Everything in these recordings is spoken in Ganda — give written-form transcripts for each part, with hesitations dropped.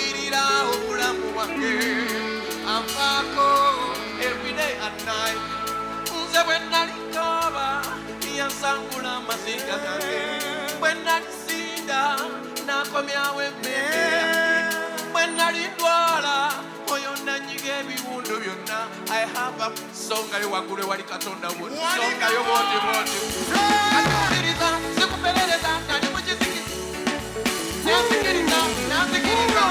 Akulirira obulamu bwange anfaako every day and night. Nze bwe nali kaaba yansangula amaziga gange, bwe nali sinda n'akomyawo emmeme, bwe nali ndwala oyo nanyiga ebiwundu byonna. I have a songayo waggulu ewali Katonda wo, songayo bwoti bwoti. Katuuliriza sikuperereza nali mu kiziki, nanzikiriza nanzikiriza.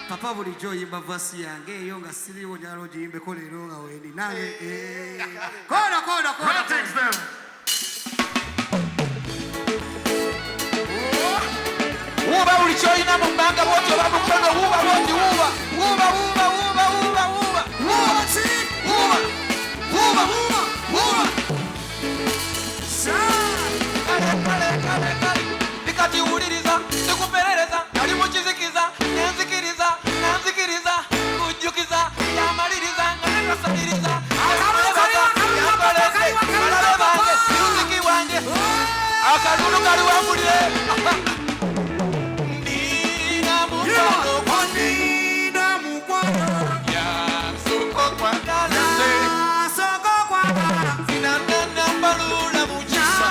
Papa bulijjo oyimba vasi yange eyo nga siriwo njagala ogiyimbeko leero nga wendi nange kono wuuba buli kyoyina mu bbanga bwoti oba mukono wuuba bwoti wuuba kati wuliriza sikuperereza nali mu kizikiza nenzikiriza nanzikiriza kujjukiza yamaliriza nga nekasabiriza yambaleze balabe bange muziki wange akalulu kali wambulire ndina mukwano yansoko kwagalaze zinananambalula mukisa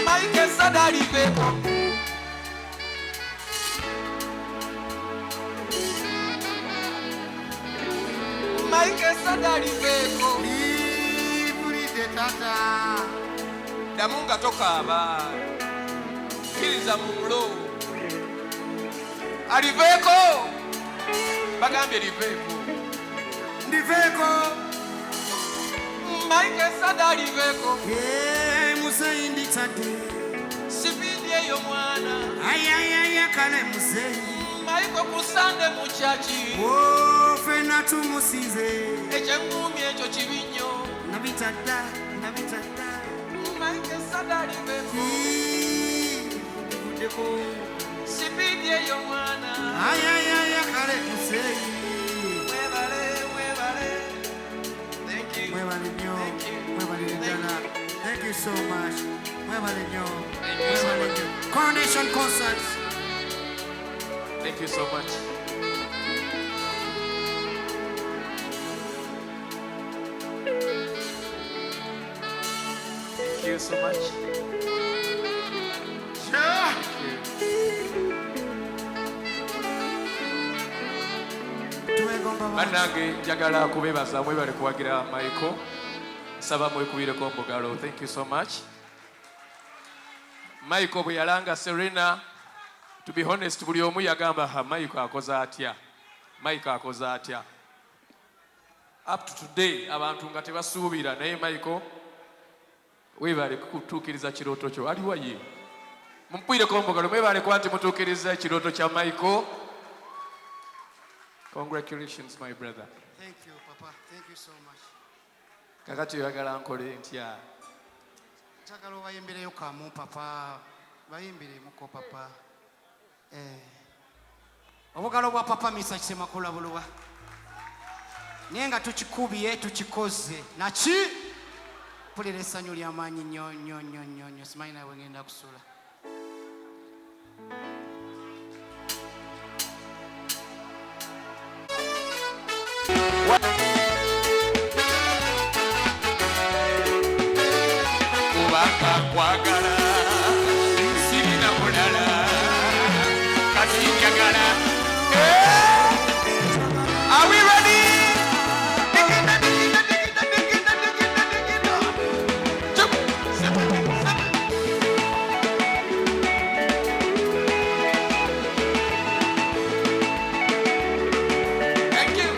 Mike Sadariveko Mike Sadariveko Libulide tata Damunga tokaaba Kiriza mumulo Aliveko Bagambye liveko Ndiveko Mike Sadariveko muzeyi nditadde sipidi eyo mwana ayayaya kale muzeyi Mike kusande mu kyaki fena tumusize ekyengumi ekyo kibi nnyo nabitadda Mike Sadariveko ndeko sipidi eyo mwana ayayaya kale muzeyi mwebale thank you mwebale nnyo mwebale ddala. Thank you so much. Thank you so much. Coronation concerts. Thank you so much. Thank you so much. Thank you. Bannange njagala kubebaza mwebale kuwagira Michael. Saba mwekubireko mbugalo. Thank you so much. Michael bwe yalanga Serena, to be honest, buli omu yagamba Michael akoza atya. Michael akoza atya. Up to today abantu nga tebasuubira naye Michael weebale kutuukiriza kirooto kyo. Aliwa ye. Mumpwireko mbugalo mwebale kwa nti mutuukiriza ekirooto kya Michael. Congratulations, my brother. Thank you, Papa. Thank you so much. Kakati oyagala nkole ntya? Njagala obayimbireyo kamu Papa. Bayimbiremu Papa. Obugalo bwa Papa Misa Kisemakula Buluwa. Naye nga tukikubiye tukikoze. Naki? Pulira essanyu ly'amaanyi nnyo. Simanyi nawe ngenda kusula. Kwagala sirina mulala kati njagala. Are we ready? Thank you.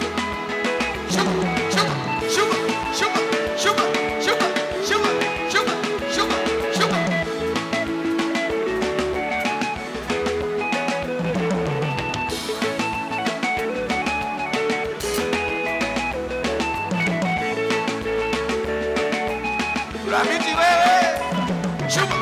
Ramiti wewe. Shuba.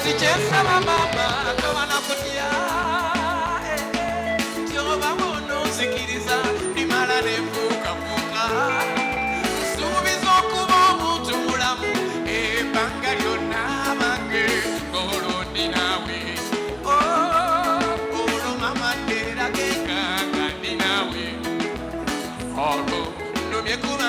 kati kyensaba mama toba nakutya tyoba bonozikiriza limala nefuukafuuka nsuubiza okuba omuntu mulamu ebbanga lyonna bange ng'olondi naawe olwo mama ndeeragekanga ndi naawe olwo numye kuba